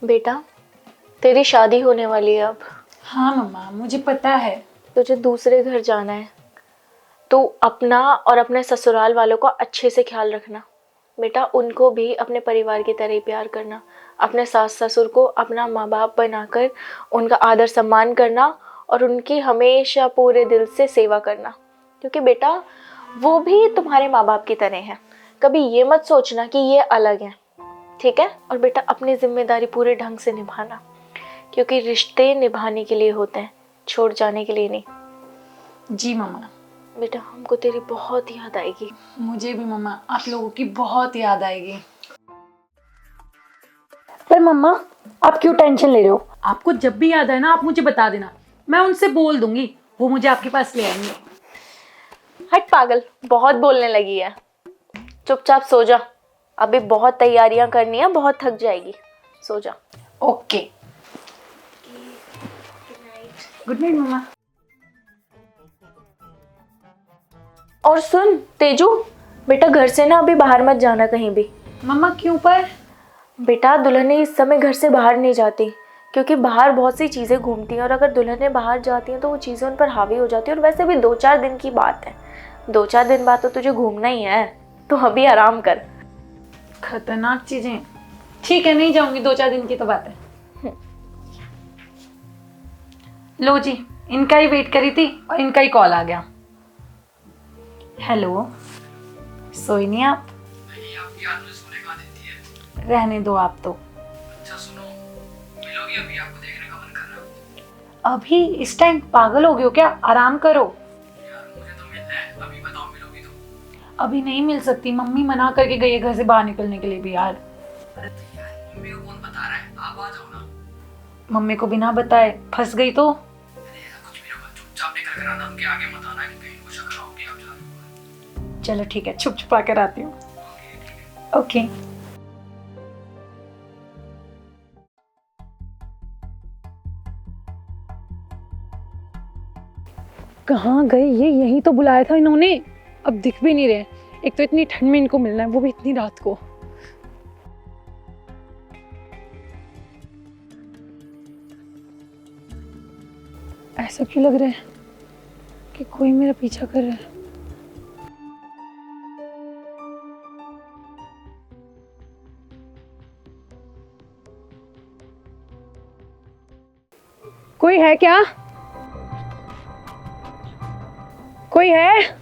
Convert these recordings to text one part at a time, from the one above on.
बेटा, तेरी शादी होने वाली है अब। हाँ मम्मा, मुझे पता है। तुझे दूसरे घर जाना है, तो अपना और अपने ससुराल वालों का अच्छे से ख्याल रखना। बेटा, उनको भी अपने परिवार की तरह ही प्यार करना। अपने सास ससुर को अपना माँ बाप बनाकर उनका आदर सम्मान करना और उनकी हमेशा पूरे दिल से सेवा करना, क्योंकि बेटा वो भी तुम्हारे माँ बाप की तरह हैं। कभी ये मत सोचना कि ये अलग हैं, ठीक है? और बेटा, अपनी जिम्मेदारी पूरे ढंग से निभाना, क्योंकि रिश्ते निभाने के लिए होते हैं, छोड़ जाने के लिए नहीं। जी मम्मा। बेटा, हमको तेरी बहुत याद आएगी। मुझे भी मम्मा, आप लोगों की बहुत याद आएगी। पर मम्मा, आप क्यों टेंशन ले रहे हो? आपको जब भी याद आए ना, आप मुझे बता देना, मैं उनसे बोल दूंगी, वो मुझे आपके पास ले आएंगे। हट पागल, बहुत बोलने लगी है। चुपचाप सो जा, अभी बहुत तैयारियां करनी है, बहुत थक जाएगी। सो जा। ओके, गुड नाइट मम्मा। और सुन तेजू, बेटा घर से ना अभी बाहर मत जाना कहीं भी। मम्मा क्यों पर? बेटा, दुल्हनें इस समय घर से बाहर नहीं जाती, क्योंकि बाहर बहुत सी चीज़ें घूमती हैं और अगर दुल्हनें बाहर जाती हैं तो वो चीज़ें उन पर हावी हो जाती हैं। और वैसे भी 2-4 दिन की बात है, 2-4 दिन बाद तो तुझे घूमना ही है, तो अभी आराम कर। खतरनाक चीजें। ठीक है, नहीं जाऊंगी, 2-4 दिन की तो बात है। लो जी, इनका ही वेट करी थी और इनका ही कॉल आ गया। हेलो, सोई नहीं आप? नहीं, आपकी याद मुझे सोने कहाँ देती है। रहने दो आप तो। अच्छा सुनो, मिलोगी अभी? आपको देखने का मन कर रहा है। अभी इस टाइम पागल हो गए हो क्या? आराम करो। यार मुझे तो मिलना है, अभी बताओ मिलोगी तो? अभी नहीं मिल सकती, मम्मी मना करके गई है घर से बाहर निकलने के लिए भी यार। अरे तो यार मम्मी को कौन बता रहा है, आप आ जाओ ना। मम्मी को बिना बताए फंस गई तो? अरे ऐसा कुछ भी होगा, चुपचाप निकल कर आना, उनके आगे मत आना, कहीं इनको शक ना हो कि आप जा रहे हो। चलो ठीक है, छुप छुपा कर आती हूँ। ओके। कहाँ गए ये? यहीं तो बुलाया था इन्होंने, अब दिख भी नहीं रहे। एक तो इतनी ठंड में इनको मिलना है, वो भी इतनी रात को। ऐसा क्यों लग रहा है कि कोई मेरा पीछा कर रहा है? कोई है क्या? कोई है?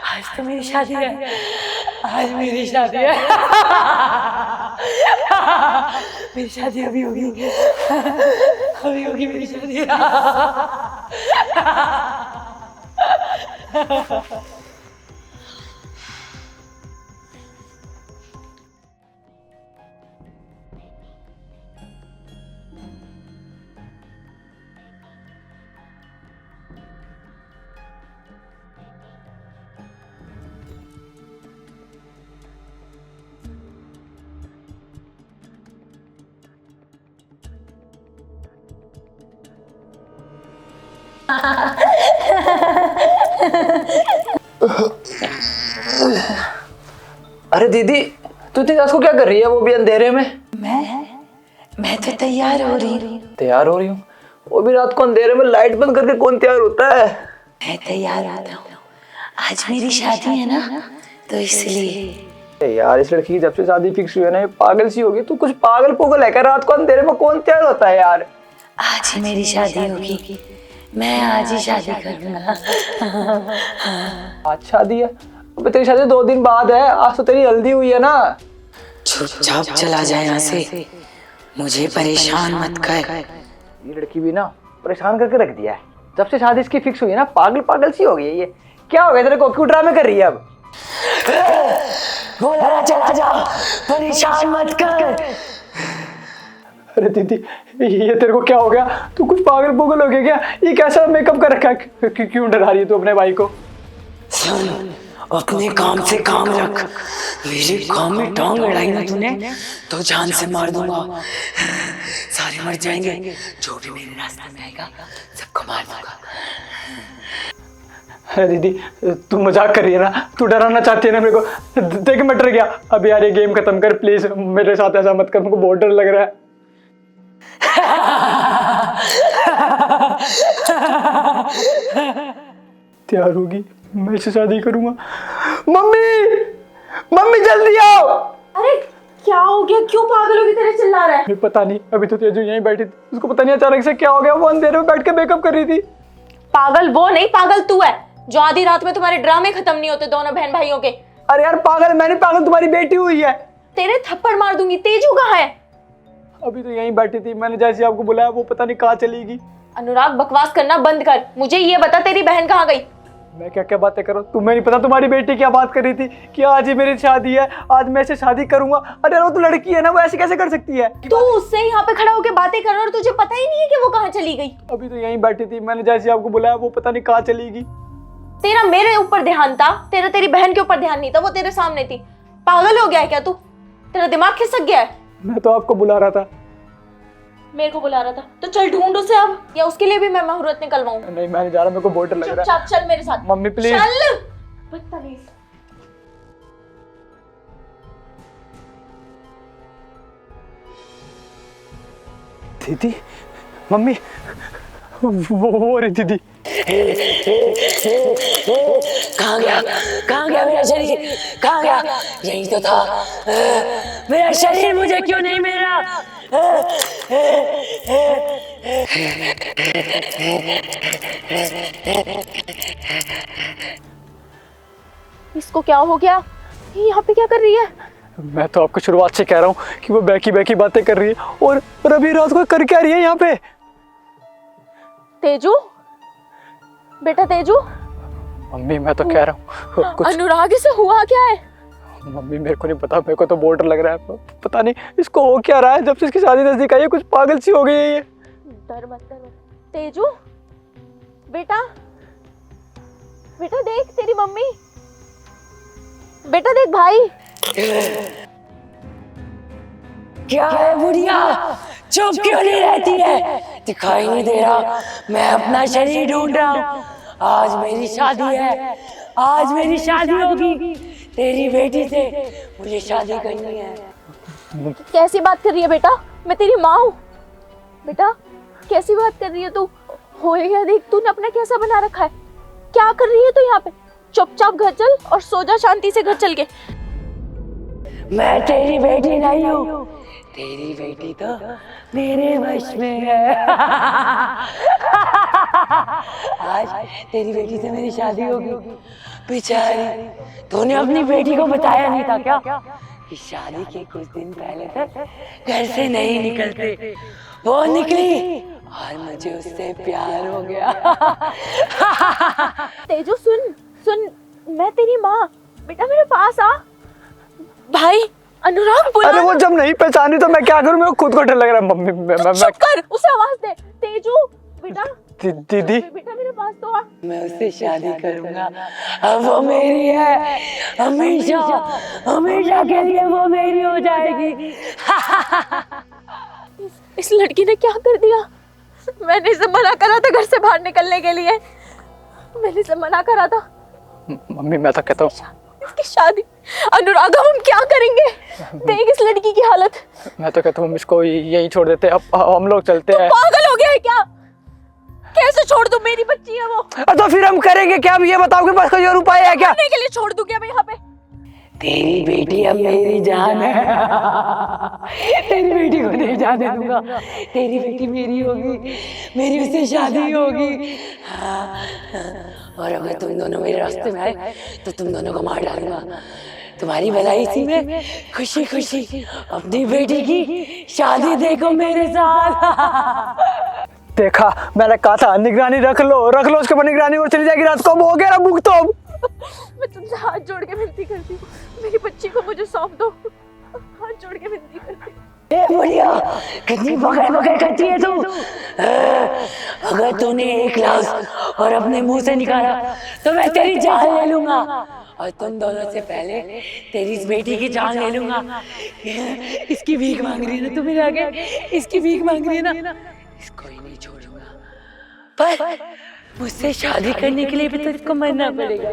आज तो मेरी शादी है, आज मेरी शादी है। मेरी शादी अभी होगी, अभी होगी मेरी शादी। अरे दीदी, तू इतनी रात को क्या कर रही है, वो भी अंधेरे में? मैं तो तैयार हो रही हूँ। तैयार हो रही हूँ? वो भी रात को अंधेरे में लाइट बंद करके कौन तैयार होता है? मैं तैयार होता हूँ, आज मेरी शादी है ना, तो इसलिए। यार इस लड़की की जब से शादी फिक्स हुई है ना, ये पागल सी होगी। तू कुछ पागल पोगल है क्या? रात को अंधेरे में कौन तैयार होता है यार? आज ही मेरी शादी होगी, मैं आज ही शादी करूँगा। आज शादी है? अबे तेरी शादी 2 दिन बाद है, आज तो तेरी हल्दी हुई है ना। चुपचाप चला जाए यहाँ से, मुझे परेशान मत कर। ये लड़की भी ना परेशान करके रख दिया है। जब से शादी इसकी फिक्स हुई है ना, पागल पागल सी हो गई है ये। क्या हो गया तेरे को, क्यों ड्रामे कर रही है अब? बोला चला जा, परेशान मत कर। अरे दीदी, ये तेरे को क्या हो गया? तू कुछ पागल पुगल हो गया क्या? ये कैसा मेकअप कर रखा है? क्यों डरा रही है तू अपने भाई को? सुन, अपने काम से काम रख। मेरे काम में टांग अड़ाई ना तूने तो जान से मार दूंगा। सारे मर जाएंगे, जो भी मेरे रास्ते में आएगा सबको मार दूंगा। अरे दीदी, तू मजाक कर रही है ना? तू डराना चाहती है ना मेरे को? देख मैं डर गया। अब यार ये गेम खत्म कर प्लीज, मेरे साथ ऐसा मत कर, मुझको बहुत डर लग रहा है। तैयार होगी, मैं इससे शादी करूंगा। मम्मी, मम्मी जल्दी आओ। अरे क्या हो गया? क्यों पागल होगी तरह चिल्ला रहा है? अभी पता नहीं, अभी तो तेजू यहीं बैठी थी, उसको पता नहीं अचानक से क्या हो गया, वो अंधेरे में बैठ के मेकअप कर रही थी। पागल वो नहीं, पागल तू है जो आधी रात में तुम्हारे ड्रामे खत्म नहीं होते दोनों बहन भाइयों के। अरे यार पागल मैंने, पागल तुम्हारी बेटी हुई है। तेरे थप्पड़ मार दूंगी। तेजू कहाँ है? अभी तो यहीं बैठी थी, मैंने जैसे आपको बुलाया वो पता नहीं कहाँ चली गई। अनुराग बकवास करना बंद कर। मुझे ये बता तेरी बहन कहाँ गई? मैं क्या क्या बातें करूं? तुम्हें नहीं पता तुम्हारी बेटी क्या बात कर रही थी कि आज ही मेरी शादी है, आज मैं इसे शादी करूंगा। अरे वो तो लड़की है ना, वो ऐसे कैसे कर सकती है? तू उससे यहाँ पे खड़ा होकर बातें कर रहा है और तुझे पता ही नहीं है कि वो कहाँ चली गई। अभी तो यहीं बैठी थी, मैंने जैसे आपको बुलाया वो पता नहीं कहाँ चली गई। तेरा मेरे ऊपर ध्यान था, तेरा तेरी बहन के ऊपर ध्यान नहीं था, वो तेरे सामने थी। पागल हो गया है क्या तू? तेरा दिमाग खिसक गया है? मैं तो आपको बुला रहा था। मेरे को बुला रहा था तो चल ढूंढ उसे अब, या उसके लिए भी मैं मुहूर्त निकलवाऊं? नहीं मैं नहीं जा रहा, मेरे को बहुत डर लग रहा है। चुपचाप चल मेरे साथ। Mummy please. चल बदतमीज। दीदी, मम्मी, वो रही दीदी। कहाँ गया? कहाँ गया मेरा शरीर? कहाँ गया? यही तो था। मेरा शरीर मुझे क्यों नहीं मिल रहा? इसको क्या हो गया? ये यहाँ पे क्या कर रही है? मैं तो आपको शुरुआत से कह रहा हूँ कि वो बैकी बैकी बातें कर रही है, और अभी रात को कर क्या रही है यहाँ पे? तेजू, बेटा तेजू। मम्मी मैं तो कह रहा हूँ कुछ। अनुराग से हुआ क्या है? मम्मी मेरे को नहीं पता, मेरे को तो बहुत डर लग रहा है। पता नहीं इसको हो क्या रहा है, जब से इसकी शादी नजदीक आई है कुछ पागल सी हो गई है ये। डर मत कर तेजू। बेटा, बेटा देख तेरी मम्मी। बेटा देख भाई। क्या है बुढ़िया? चुप क्यों नहीं रहती है? दिखाई नहीं दे रहा? मैं अपना शरीर ढूंढ रहा हूँ। आज मेरी शादी है, आज मेरी शादी होगी तेरी बेटी से। मुझे शादी करनी है। कैसी बात कर रही है बेटा? मैं तेरी माँ हूँ। बेटा कैसी बात कर रही है तू? होएगा देख, तूने अपना कैसा बना रखा है? क्या कर रही है तू यहाँ पे? चुपचाप घर चल और सो जा शांति से घर चल के। मैं तेरी बेटी नहीं हूँ, तेरी बेटी तो मेरे वश में है। आज तेरी बेटी से मेरी शादी होगी। बेचारी, तूने अपनी बेटी को बताया नहीं था क्या कि शादी के कुछ दिन पहले तक घर से नहीं निकलते? वो निकली और मुझे उससे प्यार हो गया। तेजू सुन सुन, मैं तेरी माँ। बेटा मेरे पास आ। भाई अनुराग बुला। अरे वो जब नहीं पहचानी तो मैं क्या करूं? मेरे को खुद को डर लग रहा है। मम्मी मैं चुप कर, उसे आवाज दे। तेजू बेटा। दीदी बेटा मेरे पास तो आ। मैं उससे शादी करूंगा। अब वो मेरी है, हमेशा हमेशा के लिए वो मेरी हो जाएगी। इस लड़की ने क्या कर दिया? मैंने इसे मना करा था घर से बाहर निकलने के लिए। मैंने इसे मना करा था। मम्मी मैं तो कहता हूँ इसकी शादी। अनुराग हम क्या करेंगे? देख इस लड़की की हालत। मैं तो कहता हूँ इसको यहीं छोड़ देते, अब हम लोग चलते हैं। पागल हो गया है क्या? कैसे छोड़ दूं? मेरी बच्ची है वो। तो फिर हम करेंगे क्या? अब ये बताओ कि बस कोई और उपाय है क्या? करने के लिए छोड़ दूं क्या मैं यहाँ पे? तेरी बेटी अब मेरी जान है। तेरी बेटी को नहीं जाने दूंगा। तेरी बेटी मेरी होगी, मेरी उससे शादी होगी। हाँ, और अगर तुम दोनों मेरे रास्ते में आए तो तुम दोनों को मार डालूंगा। तुम्हारी भलाई इसी में, खुशी खुशी अपनी बेटी की शादी देखो मेरे साथ। देखा, मैंने कहा था निगरानी रख लो उसके ऊपर निगरानी, और चली जाएगी रात को। अब हो गया ना बुक तो। अब मैं तुमसे हाथ जोड़ के विनती करती हूँ, मेरी बच्ची को मुझे सौंप दो। हाथ जोड़ के विनती करती हूँ। ए बुढ़िया, कितनी बकर बकर करती है तू। अगर तूने एक ग्लास और अपने मुंह से निकाला तो मैं तेरी जान ले लूंगा, और तुम दोनों से पहले तेरी इस बेटी की जान ले लूंगा। इसकी भीख मांग रही है ना, तू मेरे आगे इसकी भीख मांग रही है ना, इसको ही नहीं छोड़ूंगा। पर मुझसे शादी करने के लिए भी तो इसको मरना पड़ेगा।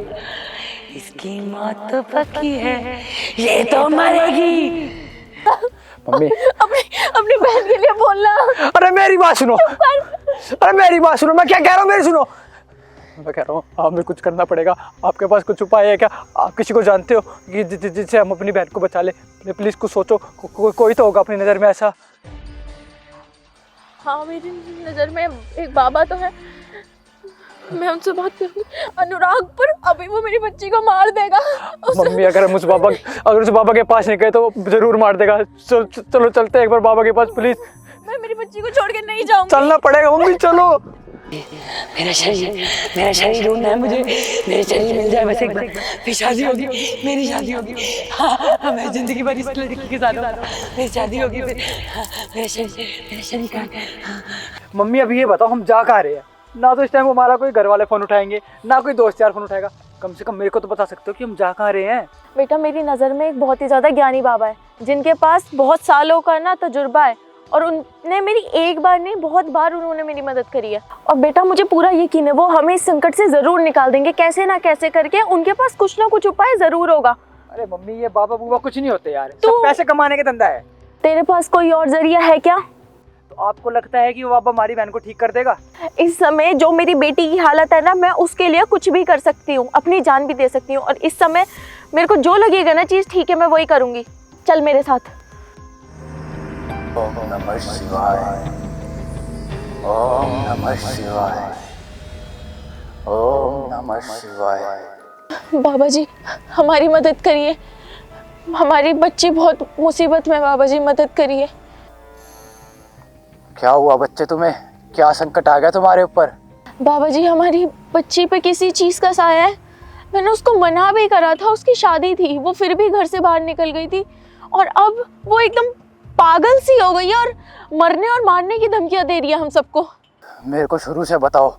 इसकी मौत तो पक्की है, ये तो मरेगी। मम्मी, अपनी बहन के लिए बोलना। अरे मेरी बात सुनो, अरे मेरी बात सुनो, मैं क्या कह रहा हूँ मेरी सुनो। मैं कह रहा हूँ हमें कुछ करना पड़ेगा। आपके पास कुछ उपाय है क्या? आप किसी को जानते हो कि जिससे हम अपनी बहन को बचा ले? प्लीज कुछ सोचो, कोई तो होगा अपनी नज़र में ऐसा। हाँ, मेरी नज़र में एक बाबा तो है, मैं उनसे बात करूंगी। अनुराग, पर अभी वो मेरी बच्ची को मार देगा। मम्मी, अगर उस बाबा के पास नहीं गए तो वो जरूर मार देगा। चलो चलते हैं एक बार बाबा के पास प्लीज। मैं मेरी बच्ची को छोड़ के नहीं जाऊंगी। चलना पड़ेगा मम्मी, चलो। मेरा शरीर ढूंढना है मुझे, मेरे शरीर मिल जाए बस एक बार, फिर शादी होगी, मेरी शादी होगी। हाँ, मैं जिंदगी भर इस लड़की के साथ रहूंगा, मेरी शादी होगी फिर। हाँ, मेरा शरीर कहाँ है? मम्मी, अभी ये बताओ हम जा कहाँ रहे हैं? ना तो इस टाइम हमारा कोई घर वाले फ़ोन उठाएंगे, ना कोई दोस्त यार फ़ोन उठाएगा। कम से कम मेरे को तो बता सकते हो कि हम जा कहाँ रहे हैं। बेटा, मेरी नज़र में एक बहुत ही ज़्यादा ज्ञानी बाबा है, जिनके पास बहुत सालों का ना तजुर्बा है, और उनने मेरी एक बार नहीं बहुत बार उन्होंने मेरी मदद करी है। और बेटा, मुझे पूरा यकीन है वो हमें इस संकट से ज़रूर निकाल देंगे, कैसे ना कैसे करके। उनके पास कुछ ना कुछ उपाय ज़रूर होगा। अरे मम्मी, ये बाबा बूबा कुछ नहीं होते यार, सब पैसे कमाने का धंधा है। तेरे पास कोई और जरिया है क्या? तो आपको लगता है कि वो बाबा हमारी बहन को ठीक कर देगा? इस समय जो मेरी बेटी की हालत है ना, मैं उसके लिए कुछ भी कर सकती हूँ, अपनी जान भी दे सकती हूँ। और इस समय मेरे को जो लगेगा ना चीज़ ठीक है, मैं वही करूँगी। चल मेरे साथ। ओम नमः शिवाय, ओम नमः शिवाय, ओम नमः शिवाय। बाबा जी, हमारी मदद करिए, हमारी बच्ची बहुत मुसीबत में। बाबा जी, मदद करिए। क्या हुआ बच्चे तुम्हें? क्या संकट आ गया तुम्हारे ऊपर? बाबा जी, हमारी बच्ची पे किसी चीज़ का साया है। मैंने उसको मना भी करा था, उसकी शादी थी, वो फिर भी घर से बाहर निकल गई थी, और अब वो एकदम पागल सी हो गई है और मरने और मारने की धमकियां दे रही है हम सबको। मेरे को शुरू से बताओ,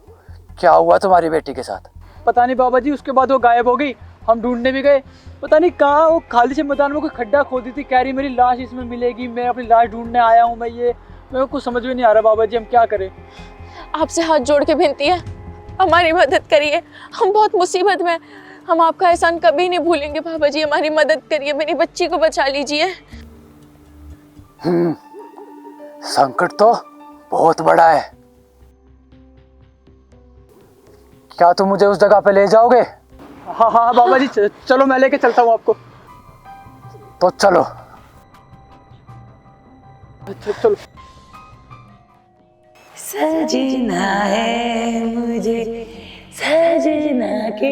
क्या हुआ तुम्हारी बेटी के साथ? पता नहीं बाबा जी, उसके बाद वो गायब हो गई। हम ढूंढने भी गए, पता नहीं कहाँ वो खाली से मैदान में कोई खड्डा खोदी थी, कह रही मेरी लाश इसमें मिलेगी, मैं अपनी लाश ढूंढने आया हूँ। मेरे को कुछ समझ में नहीं आ रहा बाबा जी, हम क्या करें? आपसे हाथ जोड़ के विनती है, हमारी मदद करिए, हम बहुत मुसीबत में। हम आपका एहसान कभी नहीं भूलेंगे बाबा जी, हमारी मदद करिए, मेरी बच्ची को बचा लीजिए। संकट तो बहुत बड़ा है। क्या तुम मुझे उस जगह पे ले जाओगे? हाँ हाँ बाबा जी, चलो मैं लेके चलता हूँ आपको। तो चलो। चलो। सजना है मुझे सजना के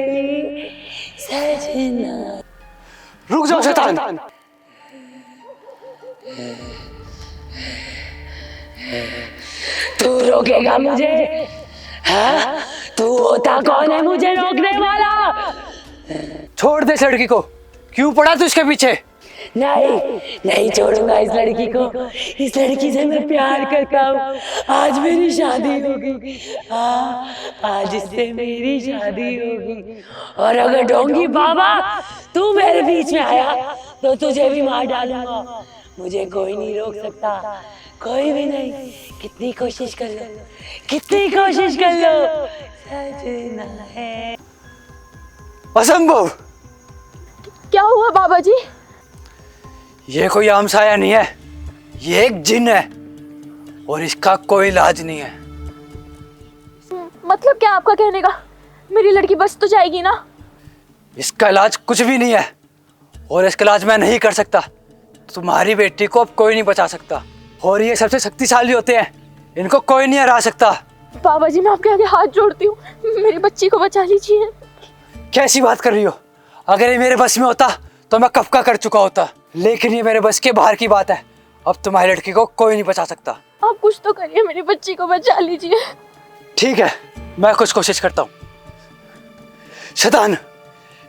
लिए, सजना। रुक जाओ शैतान। तू रोकेगा मुझे? हाँ? तू होता कौन है मुझे रोकने वाला? छोड़ दे इस लड़की को, क्यों पड़ा तू इसके पीछे? नहीं छोड़ूंगा इस लड़की को। इस लड़की से मैं प्यार करता हूँ। आज मेरी शादी होगी। हाँ, आज इससे मेरी शादी होगी। और अगर डोंगी बाबा तू मेरे बीच में आया तो तुझे भी मार डालूंगा। मुझे कोई नहीं रोक सकता, कोई भी नहीं। कितनी कोशिश कर लो, कितनी कोशिश कर लो, सजना है। असंभव। क्या हुआ बाबा जी? ये कोई आम साया नहीं है, ये एक जिन है और इसका कोई इलाज नहीं है। मतलब क्या आपका कहने का? मेरी लड़की बच तो जाएगी ना? इसका इलाज कुछ भी नहीं है और इसका इलाज मैं नहीं कर सकता। तुम्हारी बेटी को अब कोई नहीं बचा सकता और ये सबसे शक्तिशाली होते हैं, इनको कोई नहीं हरा सकता। बाबा जी, मैं आपके आगे हाथ जोड़ती हूँ, मेरी बच्ची को बचा लीजिए। कैसी बात कर रही हो? अगर ये मेरे बस में होता तो मैं कब का कर चुका होता, लेकिन ये मेरे बस के बाहर की बात है। अब तुम्हारी लड़की को कोई नहीं बचा सकता। आप कुछ तो करिए, मेरी बच्ची को बचा लीजिए। ठीक है, मैं कुछ कोशिश करता हूँ। शैतान,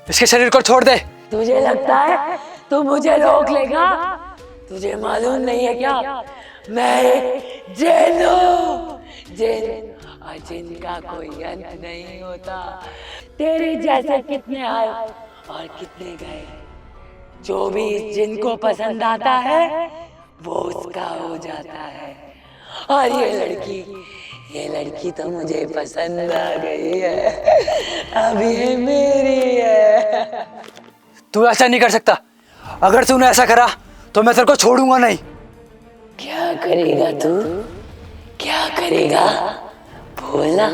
इसके शरीर को छोड़ दे। तुझे लगता है तू मुझे रोक लेगा? तुझे मालूम नहीं है क्या, मैं एक जिन हूँ, जिन, और जिन का कोई अंत नहीं होता। तेरे जैसे कितने आए और कितने गए, जो भी इस जिन को पसंद आता है वो उसका हो जाता है। और ये लड़की तो मुझे पसंद आ गई है, अब ये मेरी है। तू ऐसा नहीं कर सकता। अगर तूने ऐसा करा तो मैं तेरे को छोड़ूंगा नहीं। क्या करेगा तू, क्या करेगा, बोलना,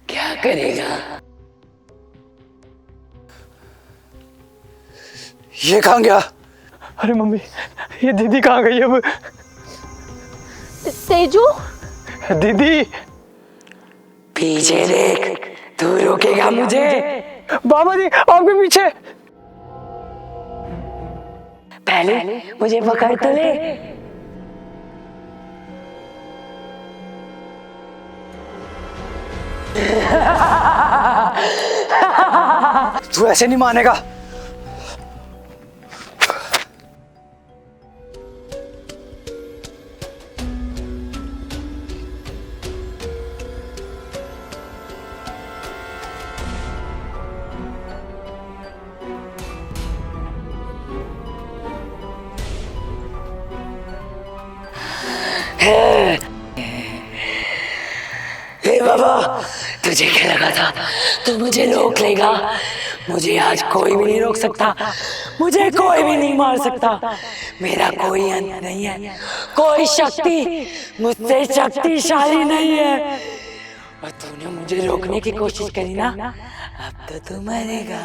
क्या करेगा? ये कहाँ गया? अरे मम्मी, ये दीदी कहाँ गई अब? तेजू, दीदी, पीछे देख, तू रोकेगा मुझे? बाबा जी आपके पीछे। पहले मुझे पकड़ तो ले। तू ऐसे नहीं मानेगा। हे बाबा, तुझे क्या लगा था तू मुझे रोक लेगा? मुझे आज कोई भी नहीं रोक सकता, मुझे कोई भी नहीं मार सकता। मेरा कोई अंत नहीं है, कोई शक्ति मुझसे शक्तिशाली नहीं है। और तूने मुझे रोकने की कोशिश करी ना, अब तो तू मरेगा।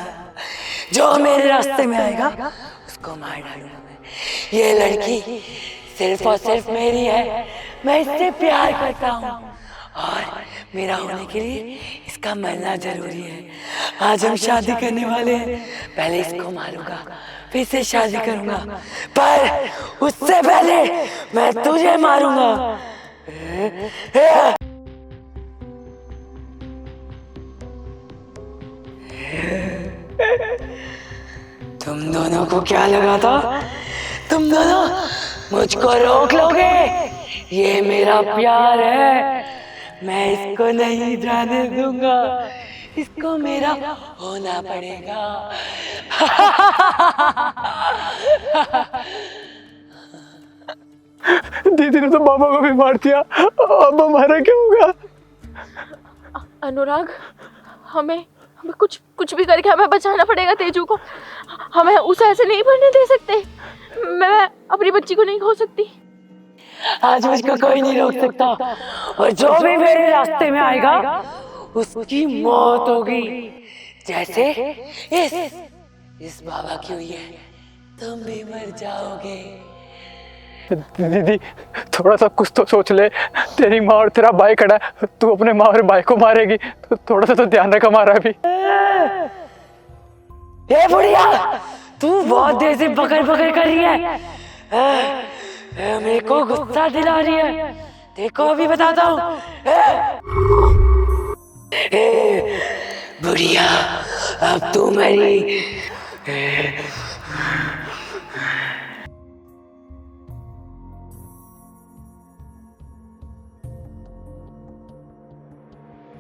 जो मेरे रास्ते में आएगा उसको मार डालूंगा मैं। ये लड़की सिर्फ और सिर्फ मेरी है, मैं इससे प्यार करता हूँ और मेरा होने के लिए इसका मरना जरूरी है। आज हम शादी करने वाले हैं, पहले इसको मारूंगा फिर से शादी करूंगा, पर उससे पहले मैं तुझे मारूंगा। तुम दोनों को क्या लगा था तुम दोनों मुझको रोक लोगे? ये मेरा प्यार है, मैं इसको नहीं जाने दूंगा, इसको मेरा होना पड़ेगा। दीदी ने तो बाबा को भी मार दिया, अब हमारा क्या होगा? अनुराग, हमें हमें कुछ भी करके हमें बचाना पड़ेगा तेजू को। हमें उसे ऐसे नहीं बनने दे सकते। मैं अपनी बच्ची को नहीं खो सकती। आज मुझको कोई नहीं रोक सकता, और जो भी मेरे रास्ते में आएगा उसकी मौत होगी, जैसे इस बाबा की हुई है। तुम भी मर जाओगे। दीदी थोड़ा सा कुछ तो सोच ले, तेरी माँ और तेरा भाई खड़ा है, तू अपने माँ और भाई को मारेगी तो थोड़ा सा तो ध्यान रख हमारा भी। ए बुढ़िया, तू बहुत देर से पकड़ पकड़ कर रही है, मेरे को गुस्सा दिला रही है। देखो अभी बताता हूँ। बुढ़िया, अब तू मरी,